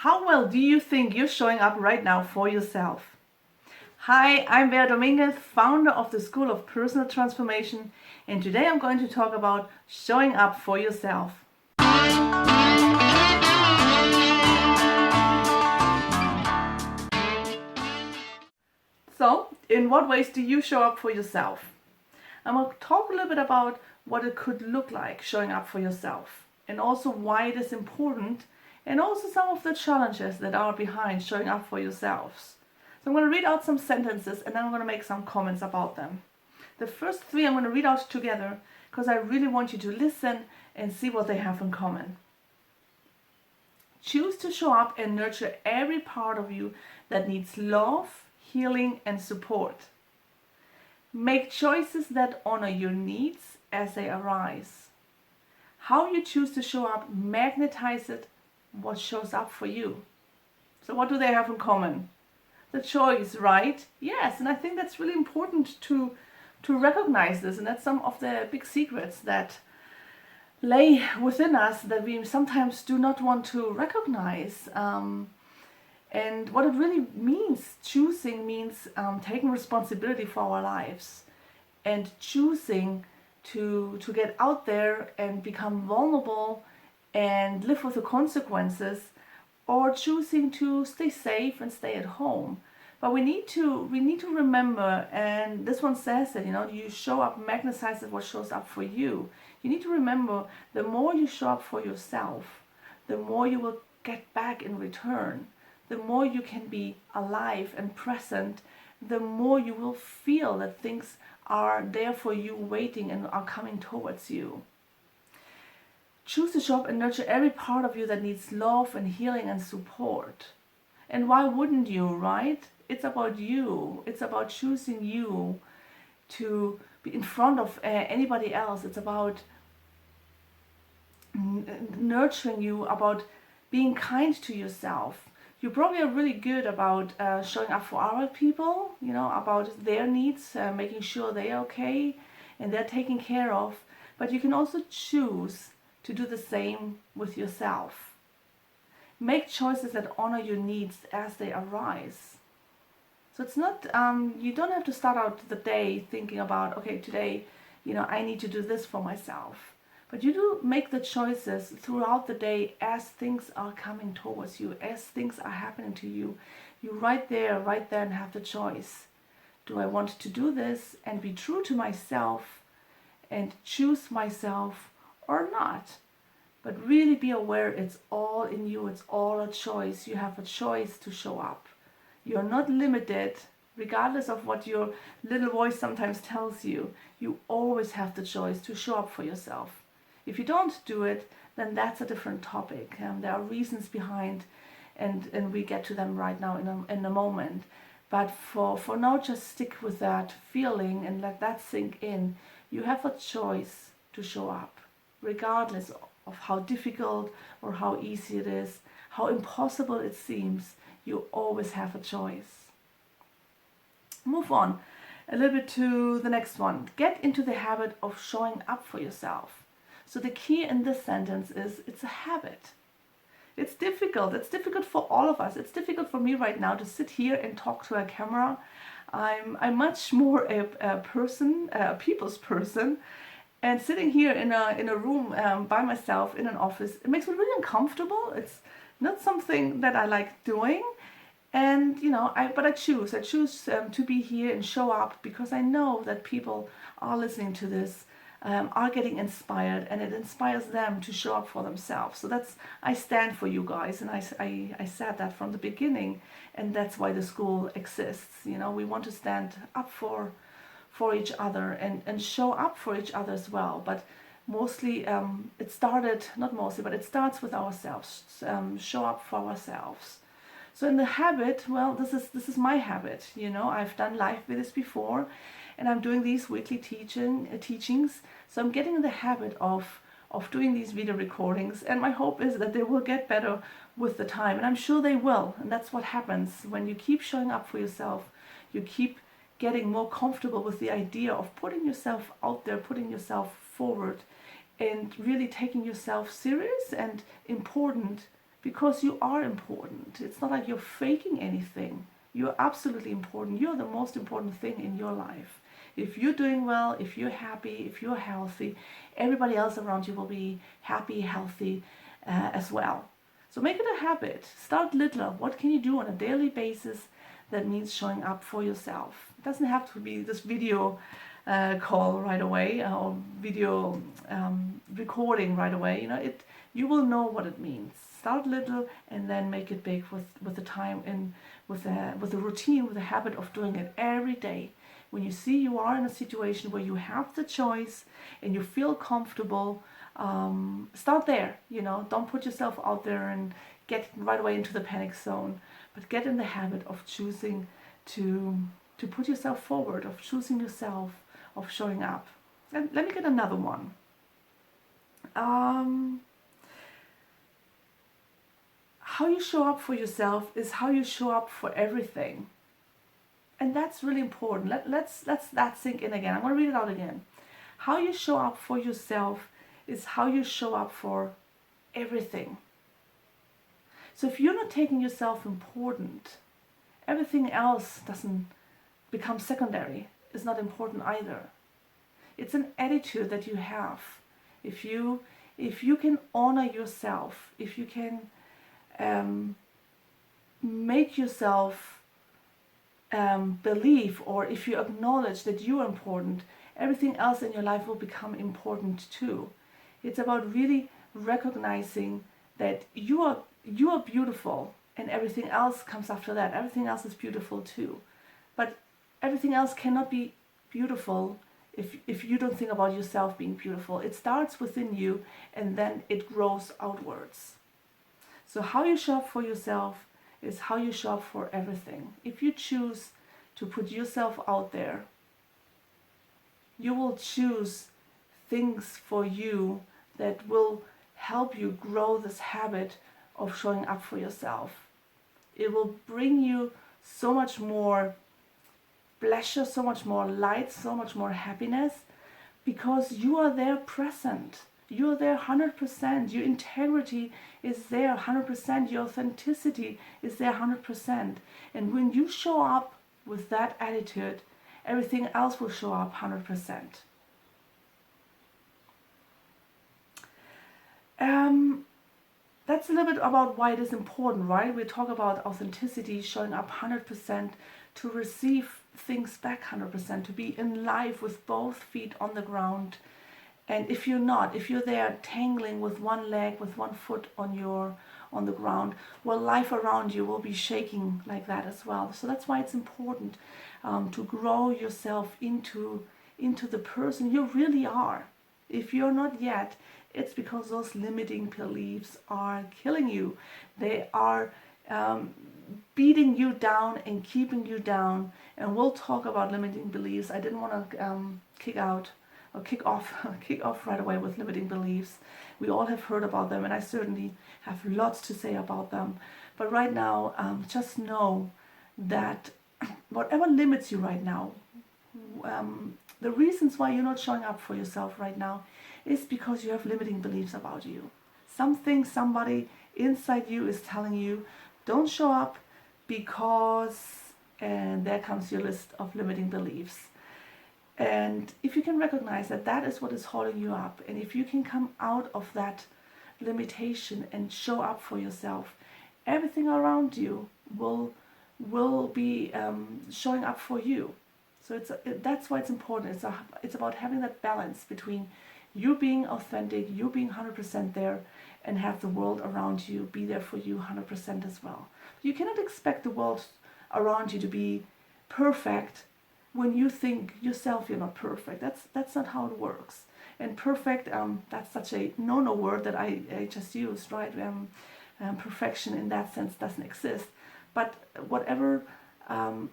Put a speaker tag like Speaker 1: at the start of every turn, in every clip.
Speaker 1: How well do you think you're showing up right now for yourself? Hi, I'm Vera Dominguez, founder of the School of Personal Transformation, and today I'm going to talk about showing up for yourself. So, in what ways do you show up for yourself? I'm going to talk a little bit about what it could look like showing up for yourself, and also why it is important, and also some of the challenges that are behind showing up for yourselves. So I'm going to read out some sentences and then I'm going to make some comments about them. The first three I'm going to read out together because I really want you to listen and see what they have in common. Choose to show up and nurture every part of you that needs love, healing, and support. Make choices that honor your needs as they arise. How you choose to show up magnetizes what shows up for you. So what do they have in common? The choice, right? Yes, and I think that's really important to recognize this, and that's some of the big secrets that lay within us that we sometimes do not want to recognize. And what it really means, choosing means taking responsibility for our lives and choosing to get out there and become vulnerable and live with the consequences, or choosing to stay safe and stay at home. But we need to remember, and this one says that, you show up magnetizes what shows up for you. You need to remember, the more you show up for yourself, the more you will get back in return. The more you can be alive and present, the more you will feel that things are there for you, waiting and are coming towards you. Choose to show up and nurture every part of you that needs love and healing and support. And why wouldn't you, right? It's about you. It's about choosing you to be in front of anybody else. It's about nurturing you, about being kind to yourself. You probably are really good about showing up for other people, about their needs, making sure they're okay and they're taken care of. But you can also choose to do the same with yourself. Make choices that honor your needs as they arise. So it's not, you don't have to start out the day thinking about, okay, today, I need to do this for myself. But you do make the choices throughout the day as things are coming towards you, as things are happening to you. You right there and have the choice. Do I want to do this and be true to myself and choose myself, or not? But really be aware, it's all in you, it's all a choice. You have a choice to show up. You're not limited, regardless of what your little voice sometimes tells you. You always have the choice to show up for yourself. If you don't do it, then that's a different topic. There are reasons behind, and we get to them right now in a moment. But for now, just stick with that feeling and let that sink in. You have a choice to show up, regardless of how difficult or how easy it is, how impossible it seems. You always have a choice. Move on a little bit to the next one. Get into the habit of showing up for yourself. So the key in this sentence is, it's a habit. It's difficult. It's difficult for all of us. It's difficult for me right now to sit here and talk to a camera. I'm much more a people's person. And sitting here in a room by myself in an office, it makes me really uncomfortable. It's not something that I like doing. And, but I choose to be here and show up because I know that people are listening to this, are getting inspired, and it inspires them to show up for themselves. So I stand for you guys, and I said that from the beginning, and that's why the school exists. We want to stand up for each other and show up for each other as well. But mostly, it starts with ourselves. Show up for ourselves. So in the habit, well, this is my habit. I've done live videos before, and I'm doing these weekly teachings. So I'm getting in the habit of doing these video recordings, and my hope is that they will get better with the time, and I'm sure they will. And that's what happens when you keep showing up for yourself. You keep getting more comfortable with the idea of putting yourself out there, putting yourself forward, and really taking yourself serious and important because you are important. It's not like you're faking anything. You're absolutely important. You're the most important thing in your life. If you're doing well, if you're happy, if you're healthy, everybody else around you will be happy, healthy as well. So make it a habit. Start littler. What can you do on a daily basis that means showing up for yourself? It doesn't have to be this video call right away or video recording right away. You will know what it means. Start little and then make it big with the time and with the routine, with the habit of doing it every day. When you see you are in a situation where you have the choice and you feel comfortable, start there. Don't put yourself out there and get right away into the panic zone, but get in the habit of choosing to put yourself forward, of choosing yourself, of showing up. And let me get another one. How you show up for yourself is how you show up for everything. And that's really important. Let's that sink in again. I'm going to read it out again. How you show up for yourself is how you show up for everything. So if you're not taking yourself important, everything else doesn't become secondary. It's not important either. It's an attitude that you have. If you can honor yourself, if you can make yourself believe, or if you acknowledge that you are important, everything else in your life will become important too. It's about really recognizing that you are beautiful, and everything else comes after that. Everything else is beautiful too. But everything else cannot be beautiful if you don't think about yourself being beautiful. It starts within you and then it grows outwards. So how you show up for yourself is how you show up for everything. If you choose to put yourself out there, you will choose things for you that will help you grow this habit of showing up for yourself. It will bring you so much more pleasure, so much more light, so much more happiness, because you are there present. You are there 100%. Your integrity is there 100%. Your authenticity is there 100%. And when you show up with that attitude, everything else will show up 100%. That's a little bit about why it is important, right? We talk about authenticity, showing up 100%, to receive things back 100%, to be in life with both feet on the ground. And if you're there tangling with one leg, with one foot on the ground, well, life around you will be shaking like that as well. So that's why it's important to grow yourself into the person you really are. If you're not yet, it's because those limiting beliefs are killing you. They are beating you down and keeping you down. And we'll talk about limiting beliefs. I didn't want to kick off right away with limiting beliefs. We all have heard about them, and I certainly have lots to say about them. But right now, just know that whatever limits you right now, the reasons why you're not showing up for yourself right now is because you have limiting beliefs about you. Somebody inside you is telling you, don't show up because, and there comes your list of limiting beliefs. And if you can recognize that that is what is holding you up, and if you can come out of that limitation and show up for yourself, everything around you will be showing up for you. So that's why it's important. It's about having that balance between you being authentic, you being 100% there, and have the world around you be there for you 100% as well. You cannot expect the world around you to be perfect when you think yourself you're not perfect. That's not how it works. And perfect, that's such a no-no word that I just used, right? Perfection in that sense doesn't exist. But whatever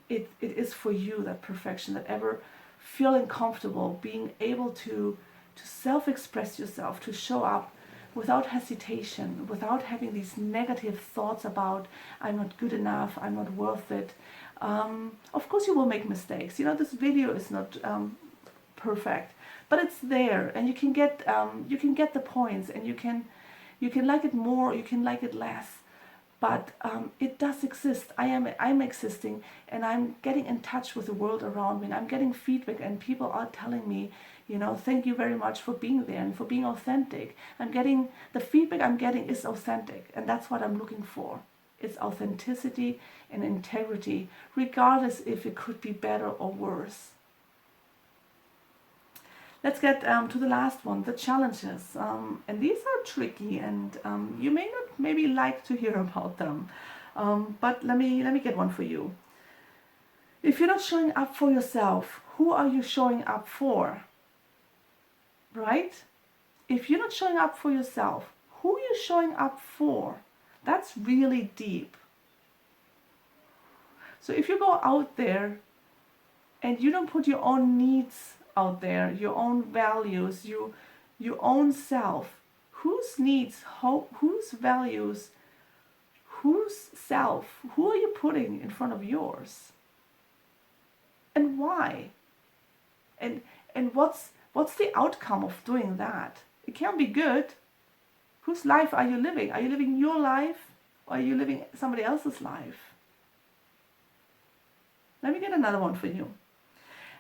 Speaker 1: it is for you, that perfection, that ever feeling comfortable, being able to self-express yourself, to show up without hesitation, without having these negative thoughts about I'm not good enough, I'm not worth it. Of course you will make mistakes. This video is not perfect, but it's there, and you can get the points, and you can like it more, you can like it less. but it does exist. I'm existing, and I'm getting in touch with the world around me, and I'm getting feedback, and people are telling me, thank you very much for being there and for being authentic. The feedback I'm getting is authentic, and that's what I'm looking for. It's authenticity and integrity, regardless if it could be better or worse. Let's get to the last one, the challenges. And these are tricky, and you may not maybe like to hear about them. But let me get one for you. If you're not showing up for yourself, who are you showing up for? Right? If you're not showing up for yourself, who are you showing up for? That's really deep. So if you go out there and you don't put your own needs out there, your own values, your own self, whose needs, whose values, whose self, who are you putting in front of yours? And why? And what's the outcome of doing that? It can't be good. Whose life are you living? Are you living your life, or are you living somebody else's life? Let me get another one for you.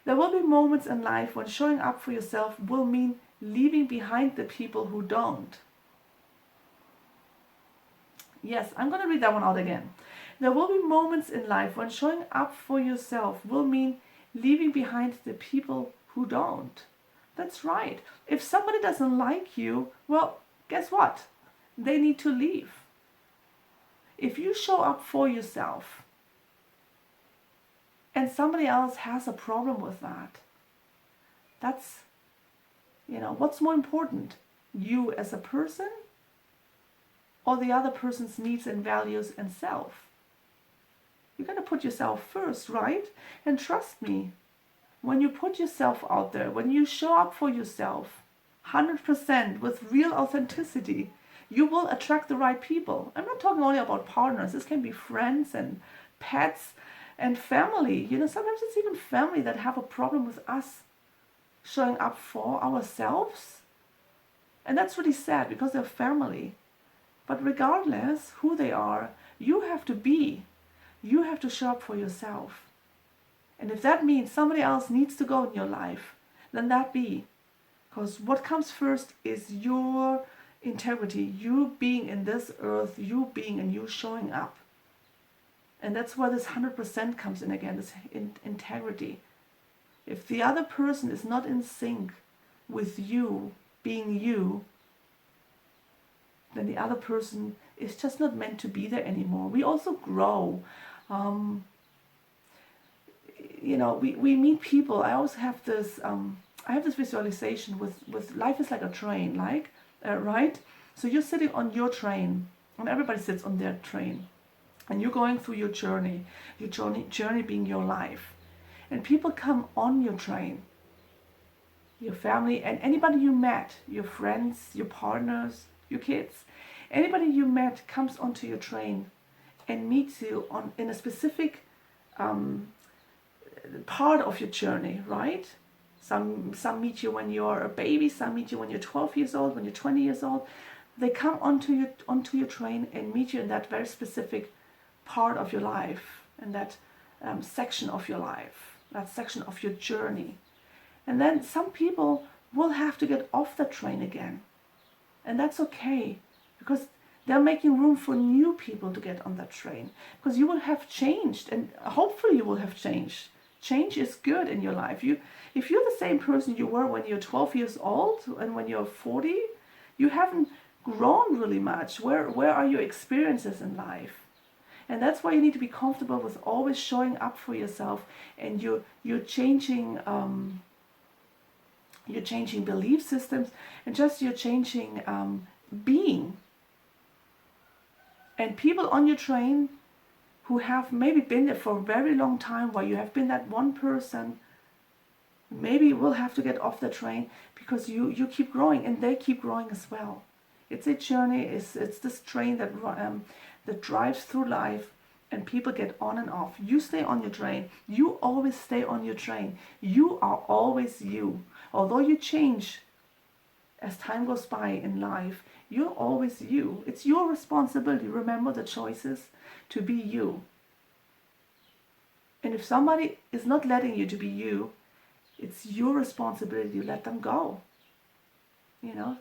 Speaker 1: There will be moments in life when showing up for yourself will mean leaving behind the people who don't. Yes, I'm going to read that one out again. There will be moments in life when showing up for yourself will mean leaving behind the people who don't. That's right. If somebody doesn't like you, well, guess what? They need to leave. If you show up for yourself and somebody else has a problem with that, that's, what's more important? You as a person, or the other person's needs and values and self? You're going to put yourself first, right? And trust me, when you put yourself out there, when you show up for yourself 100% with real authenticity, you will attract the right people. I'm not talking only about partners. This can be friends and pets and family. Sometimes it's even family that have a problem with us showing up for ourselves. And that's really sad because they're family. But regardless who they are, you have to show up for yourself. And if that means somebody else needs to go in your life, then that be. Because what comes first is your integrity, you being in this earth, you being and you showing up. And that's where this 100% comes in again, this integrity. If the other person is not in sync with you being you, then the other person is just not meant to be there anymore. We also grow. We meet people. I always have this. I have this visualization with life is like a train, right? So you're sitting on your train, and everybody sits on their train, and you're going through your journey being your life, and people come on your train. Your family and anybody you met, your friends, your partners, your kids, anybody you met comes onto your train and meets you in a specific part of your journey, right? Some meet you when you're a baby, some meet you when you're 12 years old, when you're 20 years old. They come onto your train and meet you in that very specific part of your life, and that section of your life, that section of your journey. And then some people will have to get off the train again. And that's okay, because they're making room for new people to get on that train. Because you will have changed, and hopefully you will have changed. Change is good in your life. If you're the same person you were when you're 12 years old and when you're 40, you haven't grown really much. Where are your experiences in life? And that's why you need to be comfortable with always showing up for yourself, and you're changing belief systems, and just you're changing being. And people on your train who have maybe been there for a very long time, while you have been that one person, maybe will have to get off the train, because you keep growing and they keep growing as well. It's a journey. It's this train that drives through life, and people get on and off. You stay on your train. You always stay on your train. You are always you. Although you change as time goes by in life, You're always you. It's your responsibility. Remember the choices to be you. And if somebody is not letting you to be you, it's your responsibility to let them go. You know,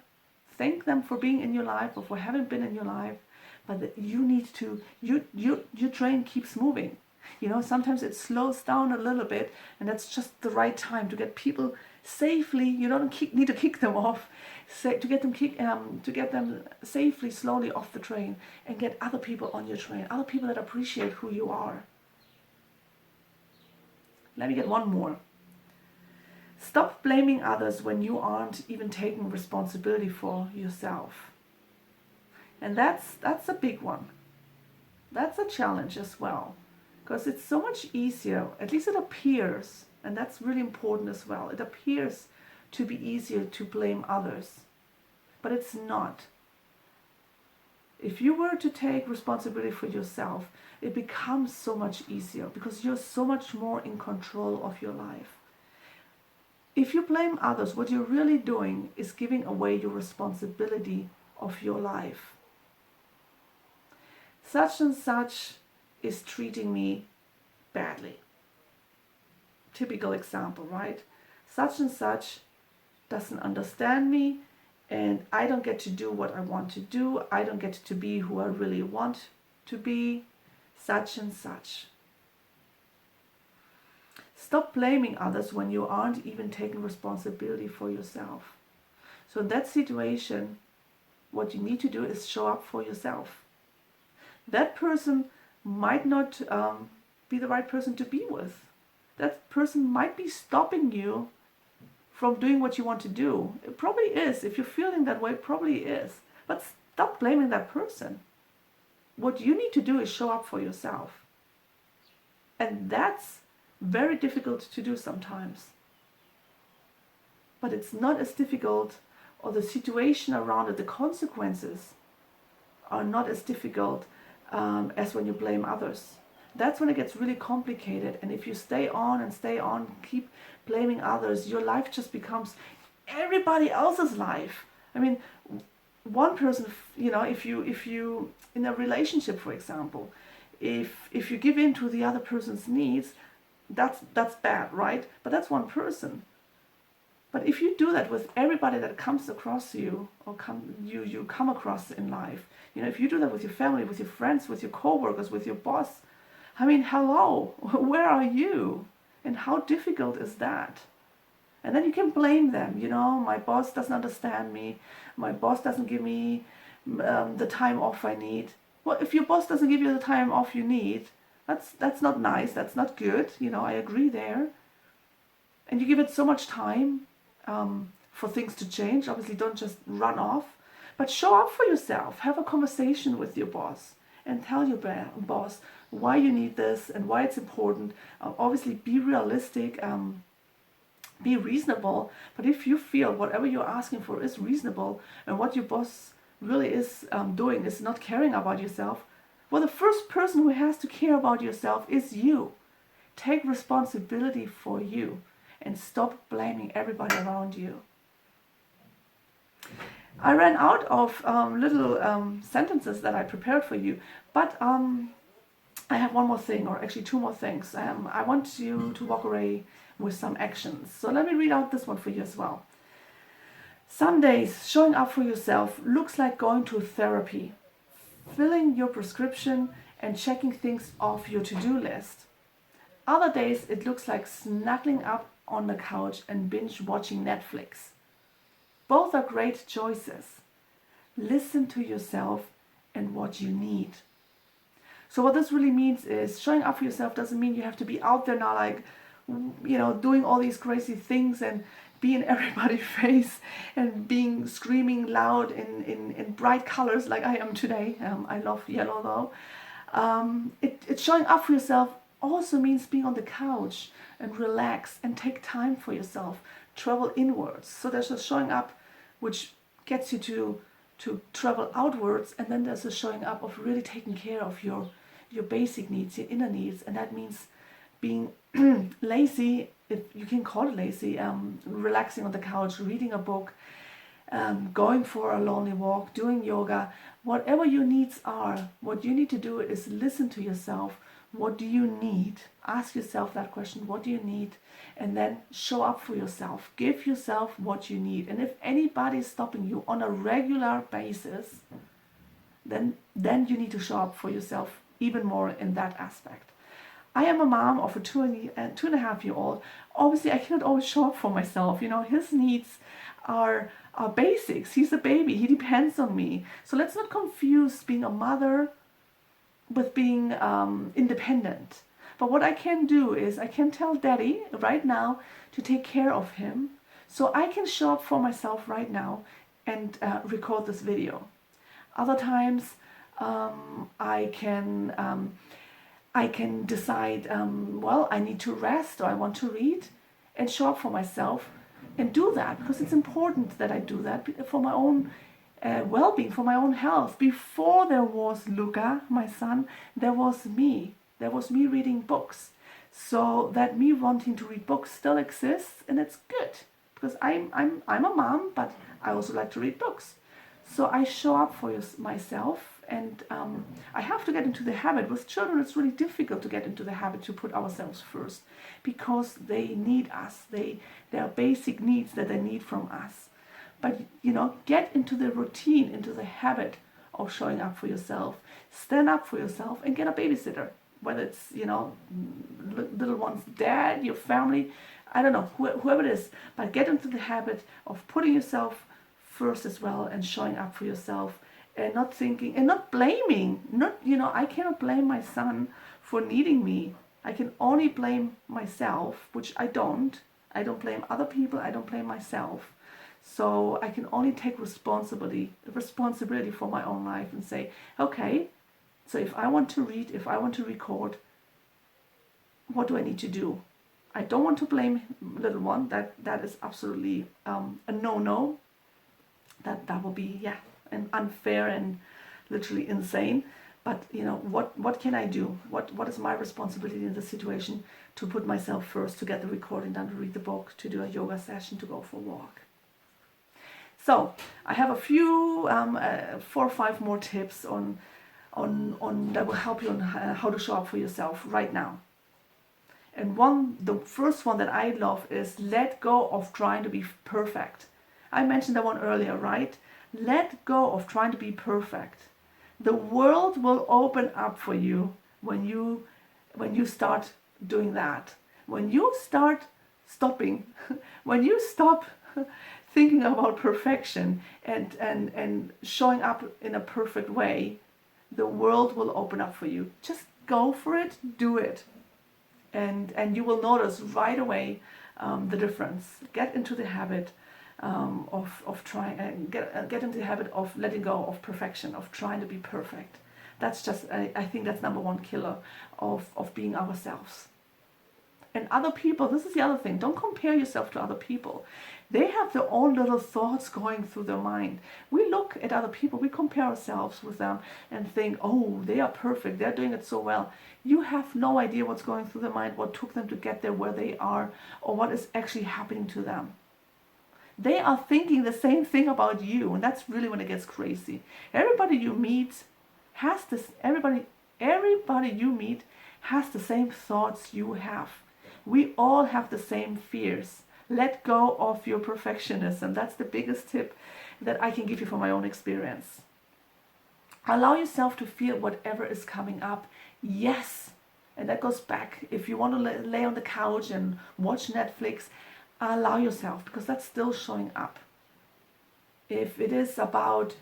Speaker 1: thank them for being in your life or for having been in your life, but that you need to, your train keeps moving. You know, sometimes it slows down a little bit, and that's just the right time to get people safely. You don't need to kick them off, to get them safely, slowly off the train, and get other people on your train, other people that appreciate who you are. Let me get one more. Stop blaming others when you aren't even taking responsibility for yourself. And that's a big one. That's a challenge as well. Because it's so much easier, at least it appears, and that's really important as well, it appears to be easier to blame others. But it's not. If you were to take responsibility for yourself, it becomes so much easier because you're so much more in control of your life. If you blame others, what you're really doing is giving away your responsibility of your life. Such and such is treating me badly. Typical example, right? Such and such doesn't understand me, and I don't get to do what I want to do. I don't get to be who I really want to be. Such and such. Stop blaming others when you aren't even taking responsibility for yourself. So in that situation, what you need to do is show up for yourself. That person might not be the right person to be with. That person might be stopping you from doing what you want to do. It probably is. If you're feeling that way, it probably is. But stop blaming that person. What you need to do is show up for yourself. And that's very difficult to do sometimes. But it's not as difficult, or the situation around it, the consequences are not as difficult as when you blame others. That's when it gets really complicated. And if you stay on, keep blaming others, your life just becomes everybody else's life. I mean, one person, if you in a relationship, for example, if you give in to the other person's needs, that's bad, right? But that's one person. But if you do that with everybody that comes across you, or you come across in life, if you do that with your family, with your friends, with your coworkers, with your boss, I mean, hello, where are you? And how difficult is that? And then you can blame them. My boss doesn't understand me. My boss doesn't give me the time off I need. Well, if your boss doesn't give you the time off you need, that's not nice. That's not good. I agree there. And you give it so much time for things to change. Obviously, don't just run off, but show up for yourself. Have a conversation with your boss and tell your boss why you need this and why it's important. Obviously, be realistic. Be reasonable, but if you feel whatever you're asking for is reasonable and what your boss really is doing is not caring about yourself, well, the first person who has to care about yourself is you. Take responsibility for you and stop blaming everybody around you. I ran out of little sentences that I prepared for you, but I have one more thing, or actually two more things. I want you to walk away with some actions. So let me read out this one for you as well. Some days showing up for yourself looks like going to therapy, filling your prescription and checking things off your to-do list. Other days it looks like snuggling up on the couch and binge watching Netflix. Both are great choices. Listen to yourself and what you need. So what this really means is showing up for yourself doesn't mean you have to be out there now like, doing all these crazy things and be in everybody's face and being screaming loud in bright colors like I am today. I love yellow though. It's showing up for yourself also means being on the couch and relax and take time for yourself. Travel inwards. So there's a showing up which gets you to travel outwards, and then there's a showing up of really taking care of your basic needs, your inner needs, and that means being lazy, if you can call it lazy, relaxing on the couch, reading a book, going for a lonely walk, doing yoga, whatever your needs are, what you need to do is listen to yourself. What do you need? Ask yourself that question, what do you need? And then show up for yourself. Give yourself what you need. And if anybody is stopping you on a regular basis, then you need to show up for yourself even more in that aspect. I am a mom of a 2.5-year-old. Obviously, I cannot always show up for myself. His needs are basics. He's a baby. He depends on me. So let's not confuse being a mother with being independent. But what I can do is I can tell Daddy right now to take care of him, so I can show up for myself right now and record this video. Other times I can decide, well, I need to rest or I want to read, and show up for myself and do that, because it's important that I do that for my own well-being, for my own health. Before there was Luca, my son, there was me. There was me reading books. So that me wanting to read books still exists, and it's good, because I'm a mom, but I also like to read books. So I show up for myself, and I have to get into the habit. With children, it's really difficult to get into the habit to put ourselves first, because they need us. There are basic needs that they need from us. But, get into the routine, into the habit of showing up for yourself. Stand up for yourself and get a babysitter. Whether it's, little one's dad, your family, I don't know, whoever it is. But get into the habit of putting yourself first as well and showing up for yourself, and not thinking and not blaming. I cannot blame my son for needing me. I can only blame myself, which I don't. I don't blame other people. I don't blame myself. So I can only take responsibility for my own life and say, okay, so if I want to read, if I want to record, what do I need to do? I don't want to blame little one. That is absolutely a no-no. That will be, and unfair and literally insane. But what can I do? What is my responsibility in this situation to put myself first, to get the recording done, to read the book, to do a yoga session, to go for a walk? So I have a few 4 or 5 more tips on that will help you on how to show up for yourself right now. And the first one that I love is let go of trying to be perfect. I mentioned that one earlier, right? Let go of trying to be perfect. The world will open up for you when you start doing that. When you start stopping, when you stop thinking about perfection and showing up in a perfect way, the world will open up for you. Just go for it, do it. And you will notice right away the difference. Get into the habit of trying, and get into the habit of letting go of perfection, of trying to be perfect. That's just, I think that's number one killer of being ourselves. And other people, this is the other thing, don't compare yourself to other people. They have their own little thoughts going through their mind. We look at other people, we compare ourselves with them and think, oh, they are perfect, they're doing it so well. You have no idea what's going through their mind, what took them to get there where they are, or what is actually happening to them. They are thinking the same thing about you, and that's really when it gets crazy. Everybody you meet has this, everybody you meet has the same thoughts you have. We all have the same fears. Let go of your perfectionism. That's the biggest tip that I can give you from my own experience. Allow yourself to feel whatever is coming up. Yes, and that goes back. If you want to lay on the couch and watch Netflix, allow yourself, because that's still showing up. If it is about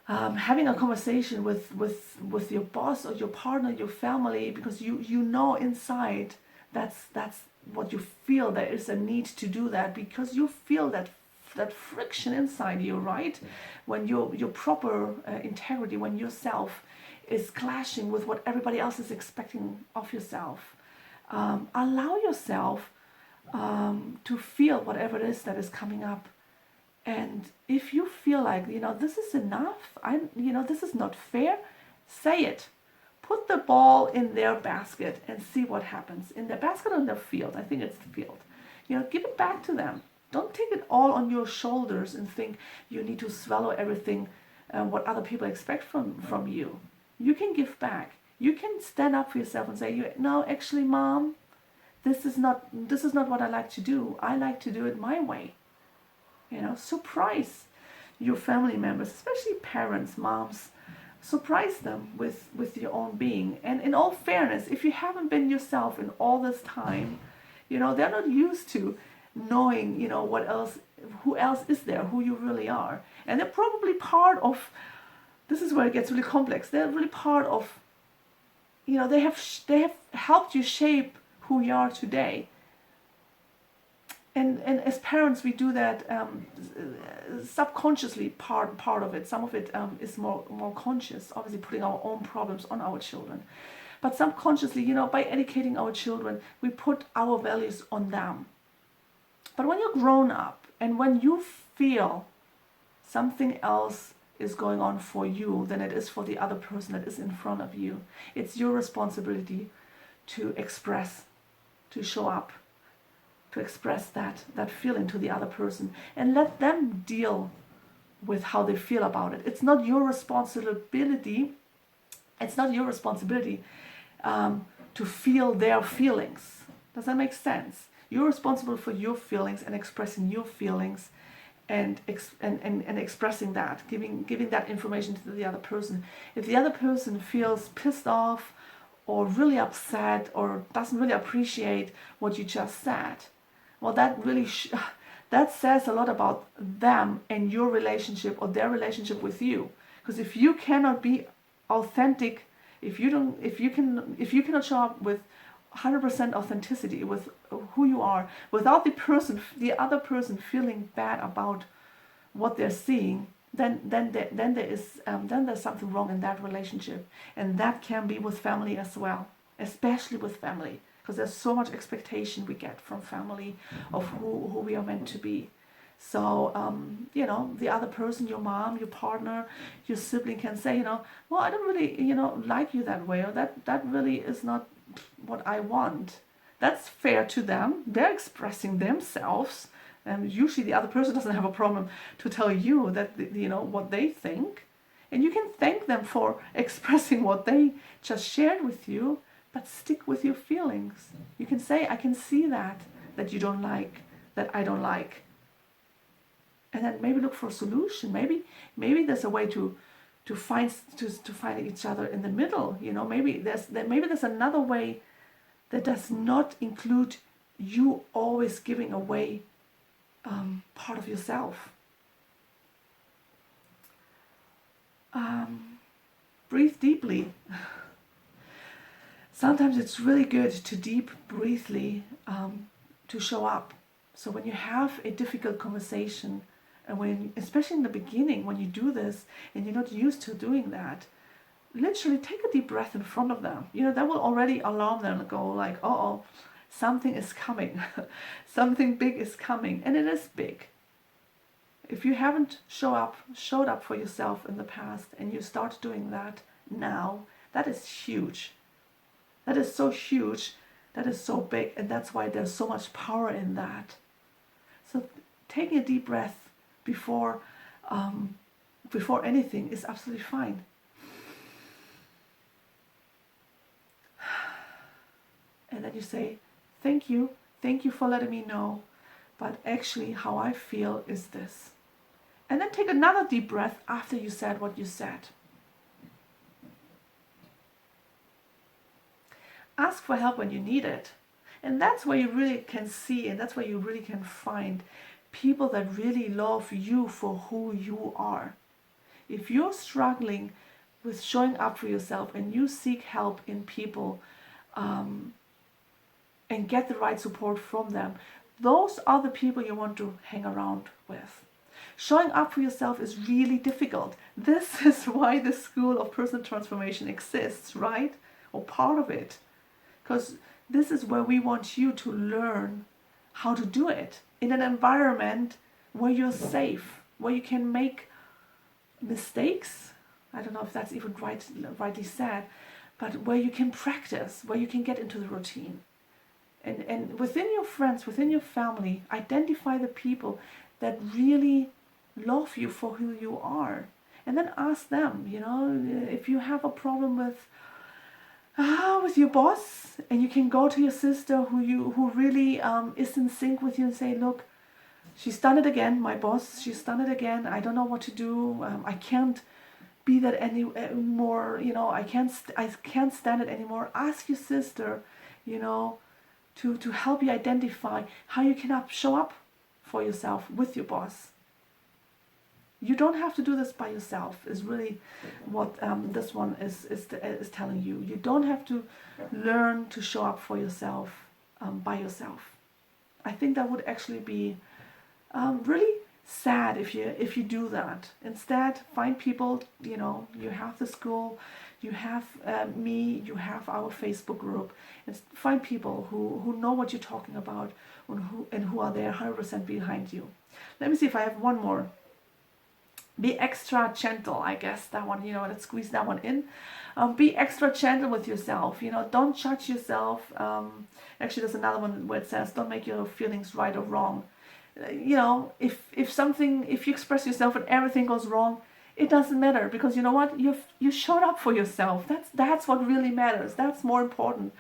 Speaker 1: having a conversation with your boss or your partner, your family, because you know inside that's what you feel, there is a need to do that, because you feel that friction inside you, right? When your proper integrity, when yourself is clashing with what everybody else is expecting of yourself. Allow yourself to feel whatever it is that is coming up. And if you feel like, this is enough, this is not fair, say it. Put the ball in their basket and see what happens. In their basket or in their field. I think it's the field. Give it back to them. Don't take it all on your shoulders and think you need to swallow everything what other people expect from you. You can give back. You can stand up for yourself and say, no, actually, Mom, this is not what I like to do. I like to do it my way. Surprise your family members, especially parents, moms. Surprise them with your own being. And in all fairness, if you haven't been yourself in all this time, they're not used to knowing, who else is there, who you really are. And they're probably part of, this is where it gets really complex, they're really part of, they have helped you shape who you are today. And as parents, we do that subconsciously, part of it. Some of it is more conscious, obviously putting our own problems on our children. But subconsciously, by educating our children, we put our values on them. But when you're grown up and when you feel something else is going on for you than it is for the other person that is in front of you, it's your responsibility to express, to show up, to express that feeling to the other person and let them deal with how they feel about it. It's not your responsibility. It's not your responsibility to feel their feelings. Does that make sense? You're responsible for your feelings and expressing your feelings and expressing that, giving that information to the other person. If the other person feels pissed off or really upset or doesn't really appreciate what you just said, well, that really that says a lot about them and your relationship or their relationship with you. Because if you cannot be authentic, if you cannot show up with 100% authenticity with who you are, without the other person feeling bad about what they're seeing, then there's something wrong in that relationship, and that can be with family as well, especially with family, because there's so much expectation we get from family of who we are meant to be. So the other person, your mom, your partner, your sibling can say, well, I don't really like you that way, or that really is not what I want. That's fair to them. They're expressing themselves, and usually the other person doesn't have a problem to tell you that what they think, and you can thank them for expressing what they just shared with you, but stick with your feelings. You can say, I can see that you don't like, that I don't like, and then maybe look for a solution. Maybe there's a way to find each other in the middle. Maybe there's another way that does not include you always giving away part of yourself. Breathe deeply. Sometimes it's really good to deep breathly to show up. So when you have a difficult conversation, and especially in the beginning, when you do this and you're not used to doing that, literally take a deep breath in front of them. That will already alarm them and go like, oh, something is coming. Something big is coming. And it is big. If you haven't showed up for yourself in the past and you start doing that now, that is huge. That is so huge. That is so big. And that's why there's so much power in that. So taking a deep breath before anything is absolutely fine. And then you say, thank you for letting me know, but actually how I feel is this. And then take another deep breath after you said what you said. Ask for help when you need it. And that's where you really can see, and that's where you really can find people that really love you for who you are. If you're struggling with showing up for yourself and you seek help in people and get the right support from them, those are the people you want to hang around with. Showing up for yourself is really difficult. This is why the School of Personal Transformation exists, right? Or part of it. Because this is where we want you to learn how to do it in an environment where you're safe, where you can make mistakes. I don't know if that's even rightly said, but where you can practice, where you can get into the routine. And within your friends, within your family, identify the people that really love you for who you are. And then ask them, if you have a problem with your boss, and you can go to your sister who really is in sync with you and say, look, she's done it again, my boss, she's done it again. I don't know what to do. I can't be that anymore. I can't stand it anymore. Ask your sister, to help you identify how you can show up for yourself with your boss. You don't have to do this by yourself, is really what this one is telling you. You don't have to learn to show up for yourself by yourself. I think that would actually be really sad if you do that. Instead, find people, you have the school, you have me, you have our Facebook group, and find people who know what you're talking about and who are there 100% behind you. Let me see if I have one more. Be extra gentle, I guess that one, let's squeeze that one in. Be extra gentle with yourself, don't judge yourself. Actually, there's another one where it says, don't make your feelings right or wrong. If you express yourself and everything goes wrong, it doesn't matter, because you know what, you showed up for yourself. That's what really matters. That's more important.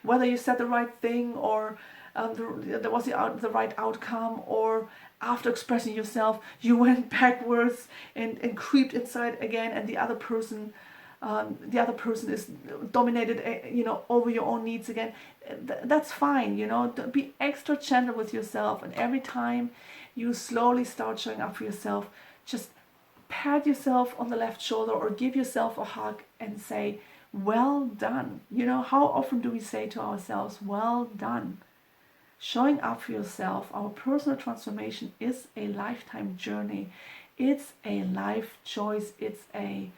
Speaker 1: Whether you said the right thing, or there was the right outcome, or after expressing yourself you went backwards and creeped inside again, and the other person is dominated over your own needs again. That's fine. Be extra gentle with yourself, and every time you slowly start showing up for yourself, just pat yourself on the left shoulder or give yourself a hug and say, well done. How often do we say to ourselves, well done? Showing up for yourself, our personal transformation is a lifetime journey. It's a life choice. The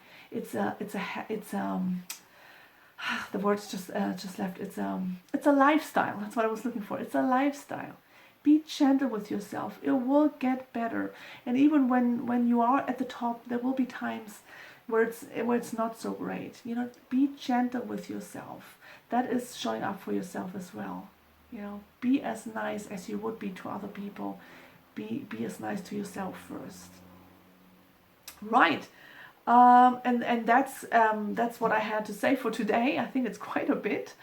Speaker 1: words just left. It's a lifestyle. That's what I was looking for. It's a lifestyle. Be gentle with yourself. It will get better. And even when you are at the top, there will be times where it's not so great. Be gentle with yourself. That is showing up for yourself as well. Be as nice as you would be to other people. Be as nice to yourself first. Right. And that's what I had to say for today. I think it's quite a bit.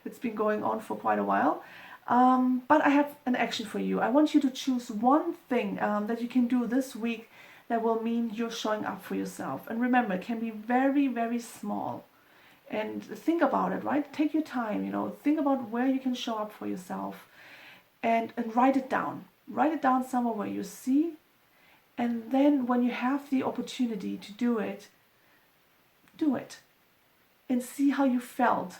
Speaker 1: It's been going on for quite a while. But I have an action for you. I want you to choose one thing that you can do this week that will mean you're showing up for yourself. And remember, it can be very, very small. And think about it, right? Take your time, think about where you can show up for yourself, and write it down. Write it down somewhere where you see, and then when you have the opportunity to do it, and see how you felt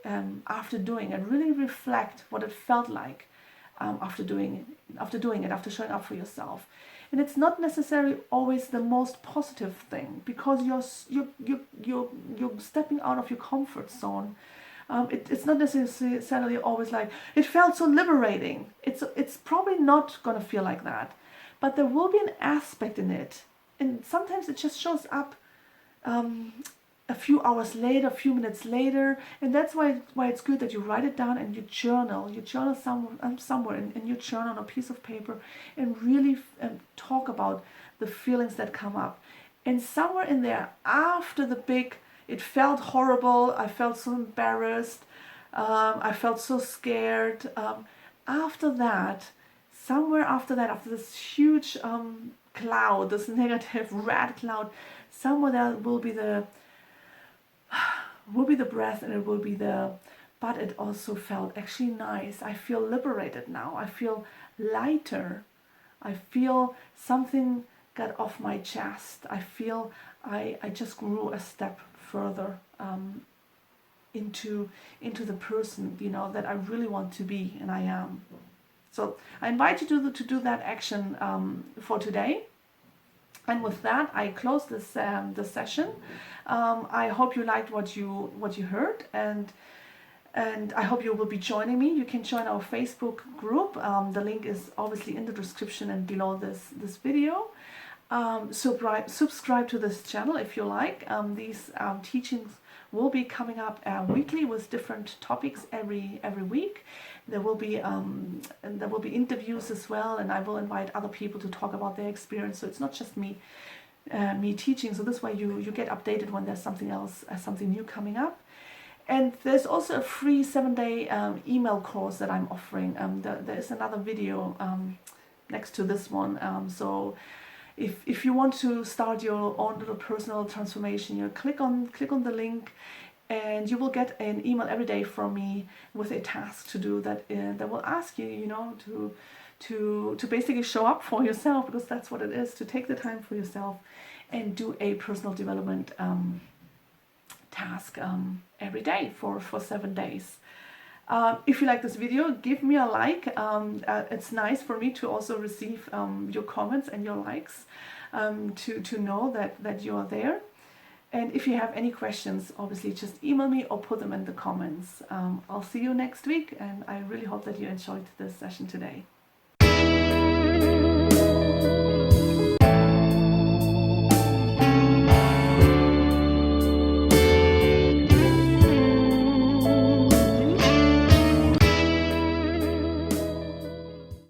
Speaker 1: after doing it. Really reflect what it felt like after doing it, after showing up for yourself. And it's not necessarily always the most positive thing, because you're stepping out of your comfort zone. It's not necessarily always like, it felt so liberating. It's probably not going to feel like that. But there will be an aspect in it. And sometimes it just shows up a few hours later, a few minutes later. And that's why it's good that you write it down and you journal. You journal somewhere in your journal on a piece of paper, and really talk about the feelings that come up. And somewhere in there, after the big, it felt horrible, I felt so embarrassed, I felt so scared. After this huge cloud, this negative red cloud, somewhere there will be the breath, and it will be but it also felt actually nice. I feel liberated now. I feel lighter. I feel something got off my chest. I feel I just grew a step further into the person that I really want to be, and I am. So I invite you to do that action for today. And with that, I close this session. I hope you liked what you heard, and I hope you will be joining me. You can join our Facebook group. The link is obviously in the description and below this video. Subscribe to this channel if you like. These teachings will be coming up weekly with different topics every week. There will be interviews as well, and I will invite other people to talk about their experience. So it's not just me teaching. So this way you get updated when there's something else, something new coming up. And there's also a free 7-day email course that I'm offering. There is another video next to this one. So if you want to start your own little personal transformation, you click on the link, and you will get an email every day from me with a task to do that will ask you, to basically show up for yourself, because that's what it is, to take the time for yourself and do a personal development task every day for 7 days. If you like this video, give me a like. It's nice for me to also receive your comments and your likes, to know that you are there. And if you have any questions, obviously just email me or put them in the comments. I'll see you next week, and I really hope that you enjoyed this session today.